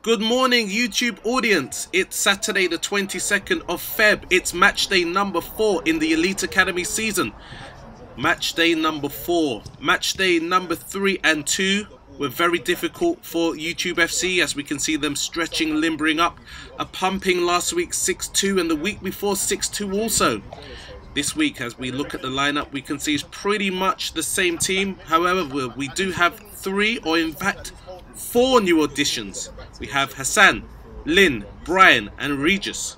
Good morning, YouTube audience. It's Saturday the 22nd of Feb. It's match day number 4 in the Elite Academy season. Match day number 4. Match day number 3 and 2 were very difficult for YouTube FC, as we can see them stretching, limbering up. A pumping last week 6-2 and the week before 6-2 also. This week, as we look at the lineup, we can see it's pretty much the same team. However, we do have 3, or in fact 4 new additions. We have Hassan, Lynn, Brian and Regis.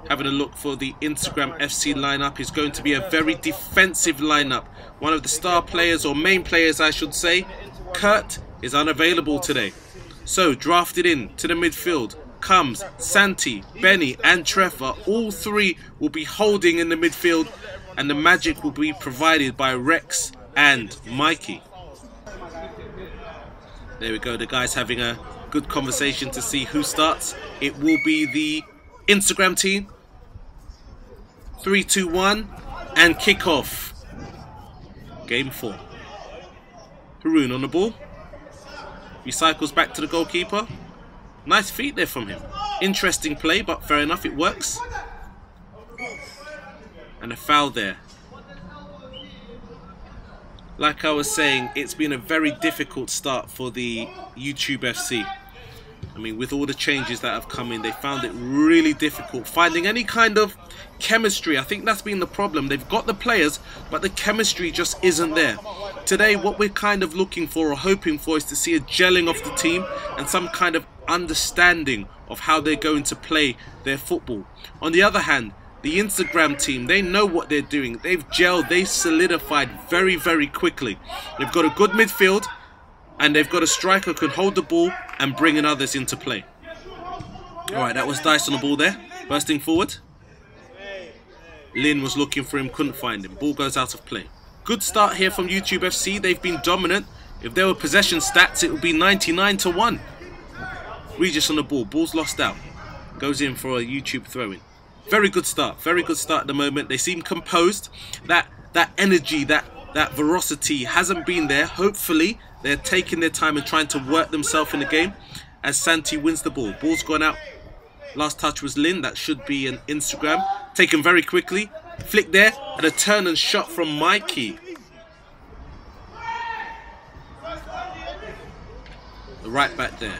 Having a look for the Instagram FC lineup is going to be a very defensive lineup. One of the star players, or main players I should say, Kurt, is unavailable today. So drafted in to the midfield comes Santi, Benny and Trevor. All 3 will be holding in the midfield, and the magic will be provided by Rex and Mikey. There we go, the guys having a good conversation to see who starts. It will be the Instagram team. 3, 2, 1 and kickoff. Game 4. Haroon on the ball. Recycles back to the goalkeeper. Nice feet there from him. Interesting play, but fair enough, it works. And a foul there. Like I was saying, it's been a very difficult start for the YouTube FC. I mean, with all the changes that have come in, they found it really difficult finding any kind of chemistry. I think that's been the problem. They've got the players, but the chemistry just isn't there. Today, what we're kind of looking for or hoping for is to see a gelling of the team and some kind of understanding of how they're going to play their football. On the other hand, the Instagram team, they know what they're doing. They've gelled, they've solidified very, very quickly. They've got a good midfield, and they've got a striker who can hold the ball and bring in others into play. Alright, that was Dice on the ball there. Bursting forward. Lynn was looking for him, couldn't find him. Ball goes out of play. Good start here from YouTube FC. They've been dominant. If there were possession stats, it would be 99-1. Regis on the ball. Ball's lost out. Goes in for a YouTube throw-in. Very good start. Very good start at the moment. They seem composed. That energy, that ferocity hasn't been there. Hopefully, they're taking their time and trying to work themselves in the game as Santi wins the ball. Ball's gone out. Last touch was Lynn. That should be an Instagram. Taken very quickly. Flick there. And a turn and shot from Mikey. The right back there.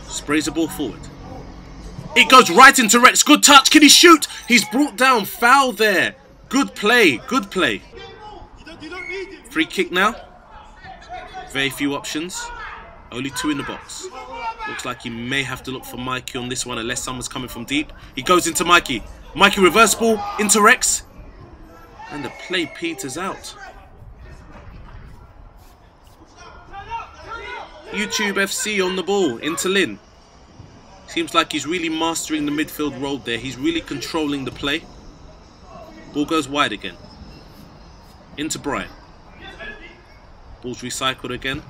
Sprays the ball forward. It goes right into Rex. Good touch. Can he shoot? He's brought down. Foul there. Good play. Good play. Free kick now. Very few options. Only 2 in the box. Looks like he may have to look for Mikey on this one unless someone's coming from deep. He goes into Mikey. Mikey reverse ball into Rex. And the play peters out. YouTube FC on the ball into Lynn. Seems like he's really mastering the midfield role there. He's really controlling the play. Ball goes wide again. Into Brian. Ball's recycled again.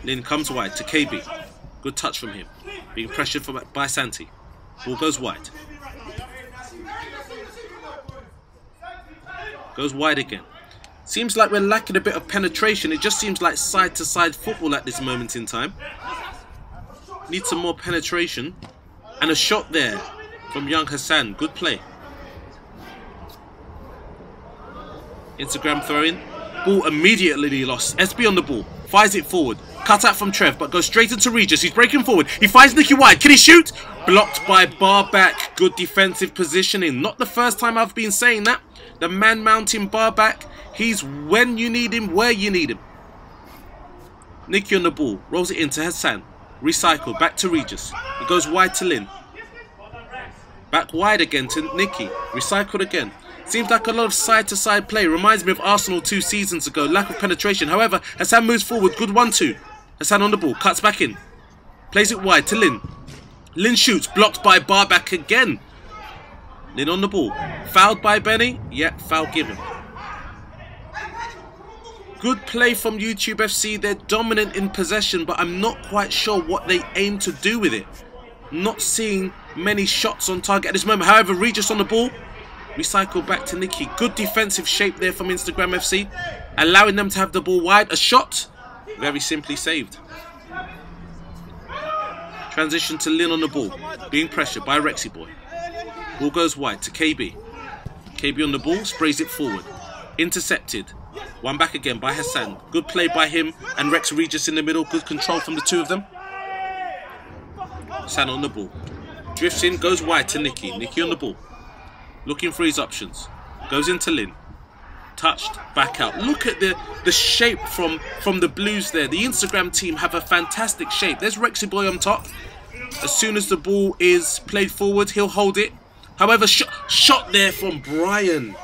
Lynn comes wide to KB. Good touch from him. Being pressured by Santi. Ball goes wide. Goes wide again. Seems like we're lacking a bit of penetration. It just seems like side-to-side football at this moment in time. Need some more penetration. And a shot there from young Hassan. Good play. Instagram throw-in. Ball immediately lost. SB on the ball. Fires it forward. Cut out from Trev, but goes straight into Regis. He's breaking forward. He finds Nicky wide. Can he shoot? Blocked by Barback. Good defensive positioning. Not the first time I've been saying that. The man mounting Barback. He's when you need him, where you need him. Nicky on the ball. Rolls it into Hassan. Recycled. Back to Regis. He goes wide to Lynn. Back wide again to Nicky. Recycled again. Seems like a lot of side-to-side play. Reminds me of Arsenal 2 seasons ago. Lack of penetration. However, Hassan moves forward. Good 1-2. Hassan on the ball. Cuts back in. Plays it wide to Lynn. Lynn shoots. Blocked by Barback again. Lynn on the ball. Fouled by Benny. Yeah, foul given. Good play from YouTube FC. They're dominant in possession, but I'm not quite sure what they aim to do with it. Not seeing many shots on target at this moment. However, Regis on the ball. Recycle back to Nicky. Good defensive shape there from Instagram FC. Allowing them to have the ball wide. A shot. Very simply saved. Transition to Lin on the ball. Being pressured by Rexy Boy. Ball goes wide to KB. KB on the ball, sprays it forward. Intercepted. One back again by Hassan. Good play by him and Rex Regis in the middle. Good control from the two of them. Hassan on the ball. Drifts in, goes wide to Nicky. Nicky on the ball. Looking for his options. Goes into Lin. Touched, back out. Look at the shape from the Blues there. The Instagram team have a fantastic shape. There's Rexy Boy on top. As soon as the ball is played forward, he'll hold it. However, shot there from Brian.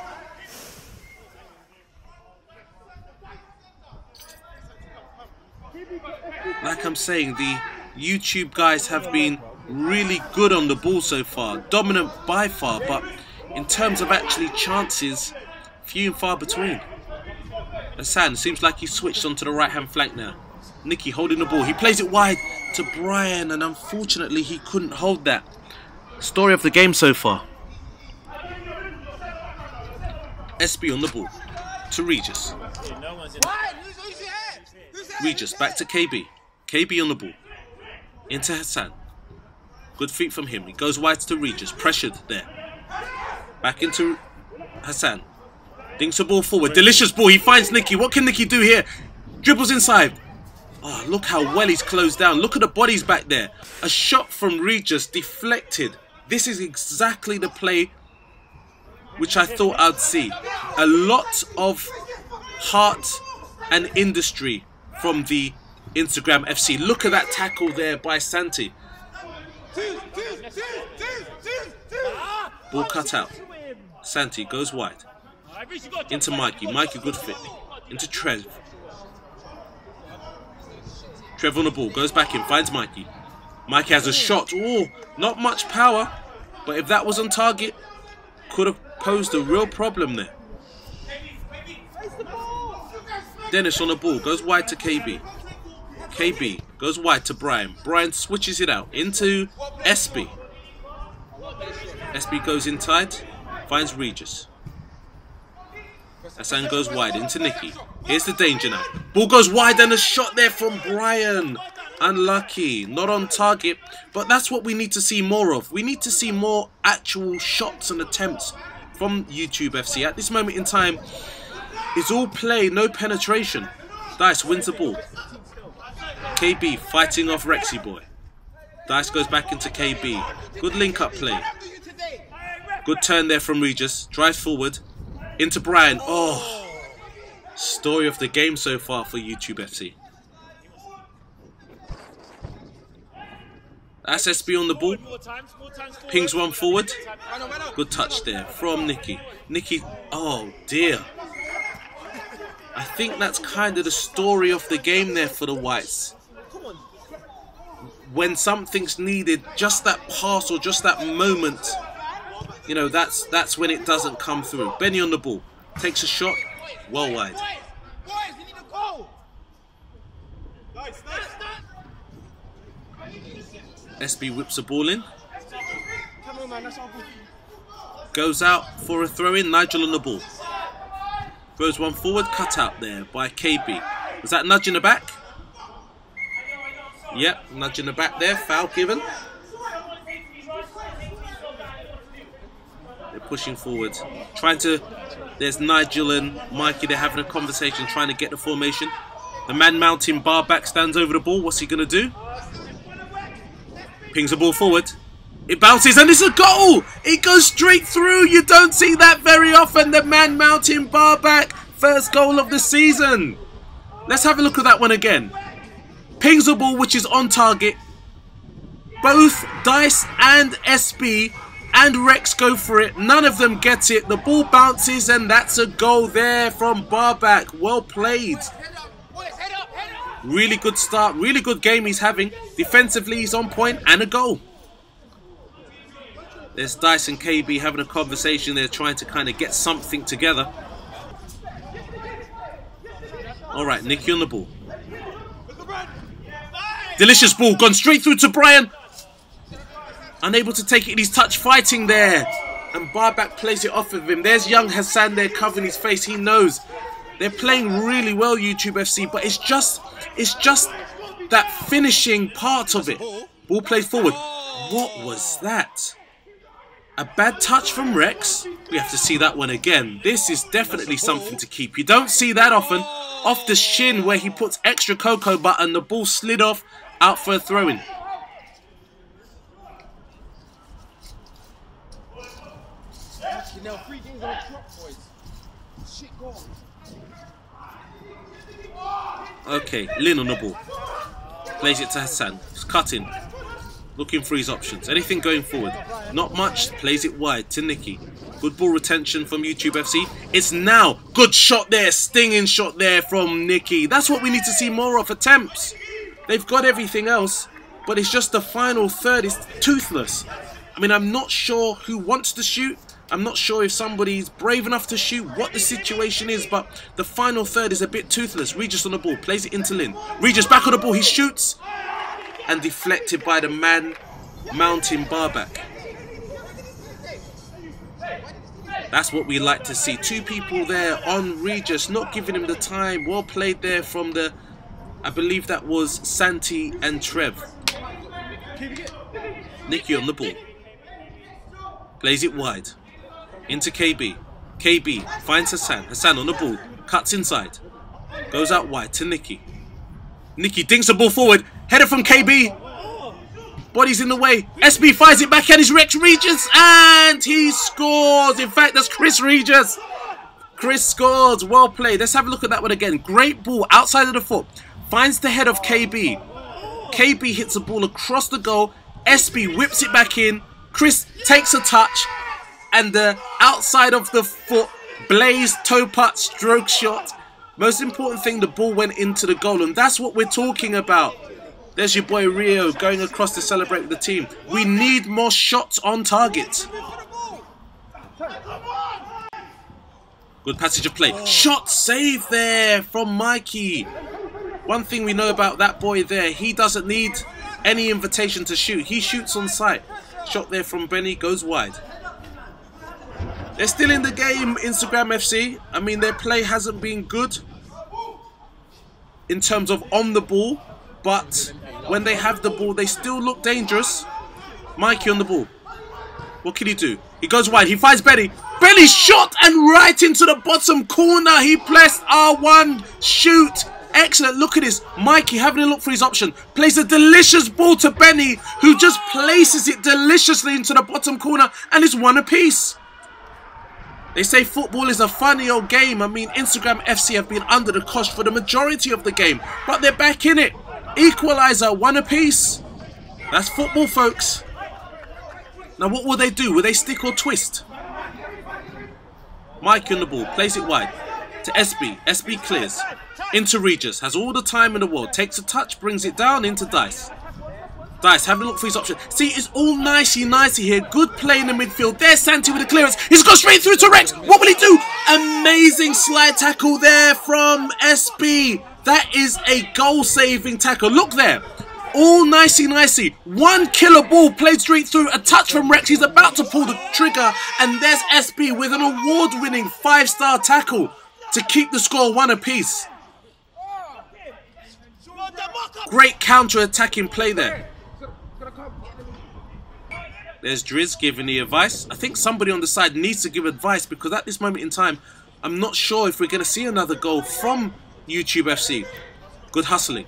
Like I'm saying, the YouTube guys have been really good on the ball so far. Dominant by far, but in terms of actually chances, few and far between. Hassan seems like he switched onto the right-hand flank now. Nicky holding the ball. He plays it wide to Brian, and unfortunately he couldn't hold that. Story of the game so far. SB on the ball to Regis. Regis back to KB. KB on the ball. Into Hassan. Good feet from him. He goes wide to Regis. Pressured there. Back into Hassan. Dinks the ball forward. Delicious ball. He finds Nicky. What can Nicky do here? Dribbles inside. Oh, look how well he's closed down. Look at the bodies back there. A shot from Regis deflected. This is exactly the play which I thought I'd see. A lot of heart and industry from the Instagram FC. Look at that tackle there by Santi. Ball cut out. Santi goes wide. Into Mikey. Mikey, good fit. Into Trev. Trev on the ball. Goes back in. Finds Mikey. Mikey has a shot. Oh, not much power. But if that was on target, could have posed a real problem there. Dennis on the ball. Goes wide to KB. KB goes wide to Brian. Brian switches it out into SB. SB goes inside. Finds Regis. Hassan goes wide into Nicky. Here's the danger now. Ball goes wide and a shot there from Brian. Unlucky. Not on target. But that's what we need to see more of. We need to see more actual shots and attempts from YouTube FC. At this moment in time, it's all play, no penetration. Dice wins the ball. KB fighting off Rexy Boy. Dice goes back into KB. Good link-up play. Good turn there from Regis. Drives forward. Into Brian. Oh, story of the game so far for YouTube FC. That's SB on the ball. Pings one forward. Good touch there from Nicky. Nicky, oh dear. I think that's kind of the story of the game there for the Whites. When something's needed, just that pass or just that moment, you know, that's when it doesn't come through. Benny on the ball. Takes a shot. Well wide. SB whips the ball in. Goes out for a throw-in. Nigel on the ball. Throws one forward. Cut out there by KB. Was that nudge in the back? Yep, nudge in the back there. Foul given. They're pushing forward. Trying to... There's Nigel and Mikey. They're having a conversation, trying to get the formation. The man mounting bar back stands over the ball. What's he going to do? Pings the ball forward. It bounces and it's a goal! It goes straight through. You don't see that very often. The man mounting bar back. First goal of the season. Let's have a look at that one again. Pings the ball, which is on target. Both Dice and SB and Rex go for it. None of them get it. The ball bounces and that's a goal there from Barback. Well played. Really good start. Really good game he's having. Defensively he's on point and a goal. There's Dice and KB having a conversation. They're trying to kind of get something together. Alright, Nicky on the ball. Delicious ball. Gone straight through to Brian. Unable to take it in his touch, fighting there. And Barback plays it off of him. There's young Hassan there covering his face. He knows. They're playing really well, YouTube FC, but it's just that finishing part of it. Ball played forward. What was that? A bad touch from Rex. We have to see that one again. This is definitely something to keep. You don't see that often. Off the shin where he puts extra cocoa butter and the ball slid off, out for a throw-in. Okay, Lin on the ball. Plays it to Hassan. He's cutting. Looking for his options. Anything going forward? Not much. Plays it wide to Nicky. Good ball retention from YouTube FC. It's now. Good shot there. Stinging shot there from Nicky. That's what we need to see more of. Attempts. They've got everything else, but it's just the final third is toothless. I mean, I'm not sure who wants to shoot. I'm not sure if somebody's brave enough to shoot, what the situation is, but the final third is a bit toothless. Regis on the ball. Plays it into Lin. Regis back on the ball. He shoots. And deflected by the man mounting Barbak. That's what we like to see. Two people there on Regis, not giving him the time. Well played there from the, I believe that was Santi and Trev. Nicky on the ball. Plays it wide. Into KB. KB finds Hassan. Hassan on the ball. Cuts inside. Goes out wide to Nicky. Nicky dinks the ball forward. Header from KB. Body's in the way. SB fires it back and it's Rex Regis. And he scores. In fact, that's Chris Regis. Chris scores. Well played. Let's have a look at that one again. Great ball outside of the foot. Finds the head of KB. KB hits the ball across the goal. SB whips it back in. Chris takes a touch. And the outside of the foot. Blaze toe putt stroke shot. Most important thing, the ball went into the goal. And that's what we're talking about. There's your boy Rio going across to celebrate with the team. We need more shots on target. Good passage of play. Shot save there from Mikey. One thing we know about that boy there, he doesn't need any invitation to shoot. He shoots on sight. Shot there from Benny, goes wide. They're still in the game, Instagram FC. I mean, their play hasn't been good in terms of on the ball. But when they have the ball, they still look dangerous. Mikey on the ball. What can he do? He goes wide. He finds Benny. Benny shot and right into the bottom corner. He pressed R1. Shoot. Excellent. Look at this. Mikey having a look for his option. Plays a delicious ball to Benny, who just places it deliciously into the bottom corner. And it's one apiece. They say football is a funny old game. I mean, Instagram FC have been under the cosh for the majority of the game. But they're back in it. Equalizer, one apiece. That's football, folks. Now, what will they do? Will they stick or twist? Mike on the ball, plays it wide to SB. SB clears. Into Regis, has all the time in the world. Takes a touch, brings it down into Dice. Dice, having a look for his option. See, it's all nicey here. Good play in the midfield. There's Santi with the clearance. He's got straight through to Rex. What will he do? Amazing slide tackle there from SB. That is a goal-saving tackle. Look there. All nicey. One killer ball played straight through. A touch from Rex. He's about to pull the trigger. And there's SB with an award-winning 5-star tackle to keep the score one apiece. Great counter-attacking play there. There's Driz giving the advice. I think somebody on the side needs to give advice because at this moment in time, I'm not sure if we're going to see another goal from YouTube FC. Good hustling.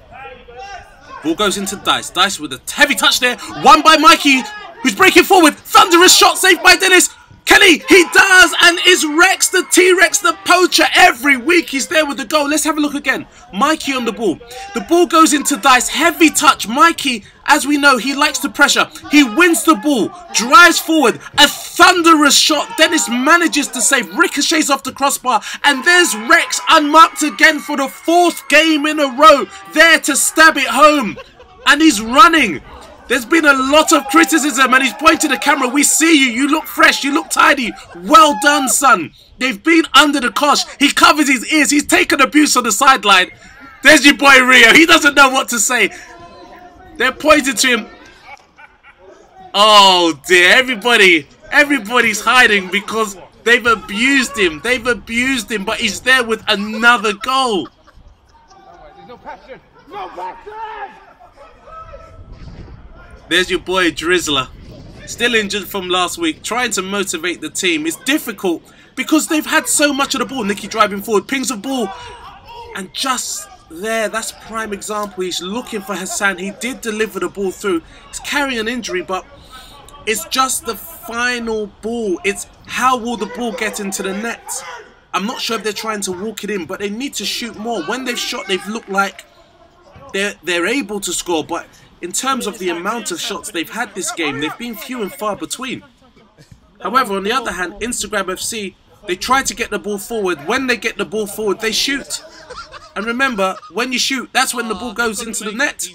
Ball goes into Dice. Dice with a heavy touch there. Won by Mikey, who's breaking forward. Thunderous shot saved by Dennis. Kenny, he does, and is Rex the T-Rex, the poacher. Every week he's there with the goal. Let's have a look again. Mikey on the ball. The ball goes into Dice. Heavy touch. Mikey, as we know, he likes the pressure. He wins the ball, drives forward. A thunderous shot. Dennis manages to save, ricochets off the crossbar. And there's Rex unmarked again for the 4th game in a row. There to stab it home. And he's running. There's been a lot of criticism and he's pointing the camera. We see you. You look fresh. You look tidy. Well done, son. They've been under the cosh. He covers his ears. He's taken abuse on the sideline. There's your boy Rio. He doesn't know what to say. They're pointing to him. Oh, dear. Everybody's hiding because they've abused him. They've abused him, but he's there with another goal. There's no passion. No passion. There's your boy Drizzler. Still injured from last week, trying to motivate the team. It's difficult because they've had so much of the ball. Nicky driving forward, pings the ball. And just there, that's prime example. He's looking for Hassan. He did deliver the ball through. He's carrying an injury, but it's just the final ball. It's how will the ball get into the net? I'm not sure if they're trying to walk it in, but they need to shoot more. When they've shot, they've looked like they're able to score, but in terms of the amount of shots they've had this game, they've been few and far between. However, on the other hand, Instagram FC, they try to get the ball forward. When they get the ball forward, they shoot. And remember, when you shoot, that's when the ball goes into the net.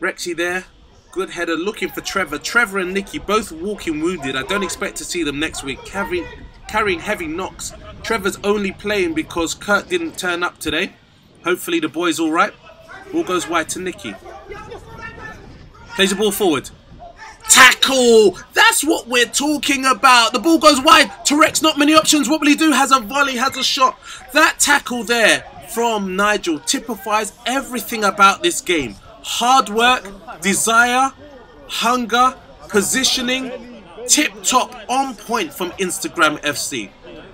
Rexy there. Good header, looking for Trevor. Trevor and Nicky both walking wounded. I don't expect to see them next week. Carrying heavy knocks. Trevor's only playing because Kurt didn't turn up today. Hopefully the boy's alright. Ball goes wide to Nicky. Plays the ball forward. Tackle! That's what we're talking about. The ball goes wide. Rex, not many options. What will he do? Has a volley, has a shot. That tackle there from Nigel typifies everything about this game. Hard work, desire, hunger, positioning, tip-top, on point from Instagram FC.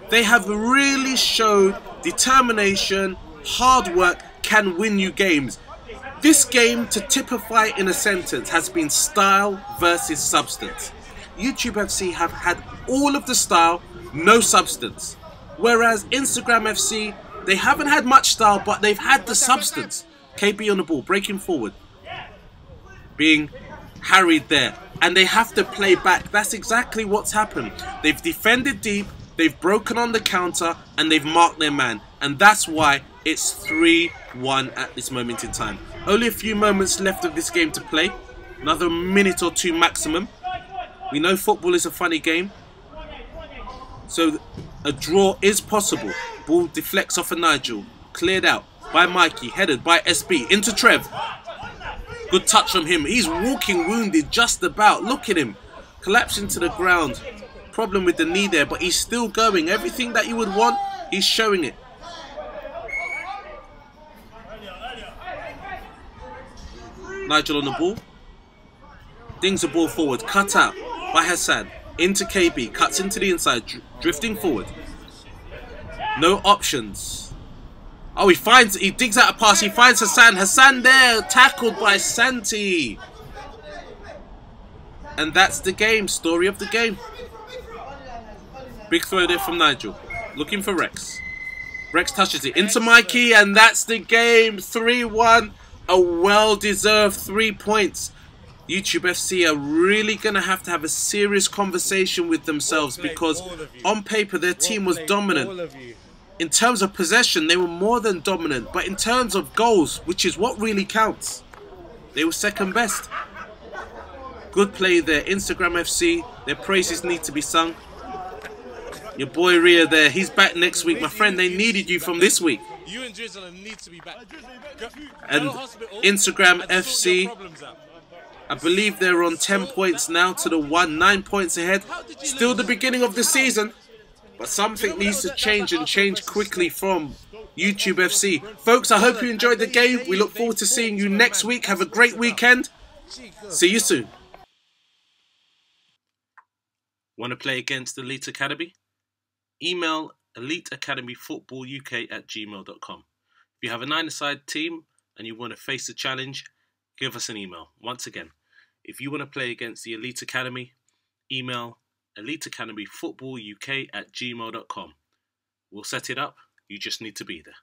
They have really showed determination, hard work can win you games. This game, to typify in a sentence, has been style versus substance. YouTube FC have had all of the style, no substance. Whereas Instagram FC, they haven't had much style, but they've had the substance. KB on the ball, breaking forward. Being harried there. And they have to play back. That's exactly what's happened. They've defended deep, they've broken on the counter, and they've marked their man. And that's why it's 3-1 at this moment in time. Only a few moments left of this game to play. Another minute or two maximum. We know football is a funny game. So a draw is possible. Ball deflects off of Nigel. Cleared out by Mikey. Headed by SB. Into Trev. Good touch from him. He's walking wounded just about. Look at him. Collapsing to the ground. Problem with the knee there, but he's still going. Everything that you would want, he's showing it. Nigel on the ball. Dings the ball forward. Cut out by Hassan. Into KB. Cuts into the inside. Drifting forward. No options. Oh, he digs out a pass. He finds Hassan. Hassan there. Tackled by Santi. And that's the game. Story of the game. Big throw there from Nigel. Looking for Rex. Rex touches it into Mikey. And that's the game. 3-1. A well-deserved 3 points. YouTube FC are really going to have a serious conversation with themselves because on paper their team was dominant. In terms of possession, they were more than dominant. But in terms of goals, which is what really counts, they were second best. Good play there. Instagram FC, their praises need to be sung. Your boy Ria there, he's back next week. My friend, they needed you from this week. You and Drizzler need to be back. And Instagram FC, I believe they're on 10 points now to the 1, 9 points ahead. Still the beginning of the season, but something needs to change and change quickly from YouTube FC. Folks, I hope you enjoyed the game. We look forward to seeing you next week. Have a great weekend. See you soon. Want to play against Elite Academy? Email eliteacademyfootballuk@gmail.com. If you have a 9-a-side team and you want to face the challenge, give us an email. Once again, if you want to play against the Elite Academy, email eliteacademyfootballuk@gmail.com. We'll set it up. You just need to be there.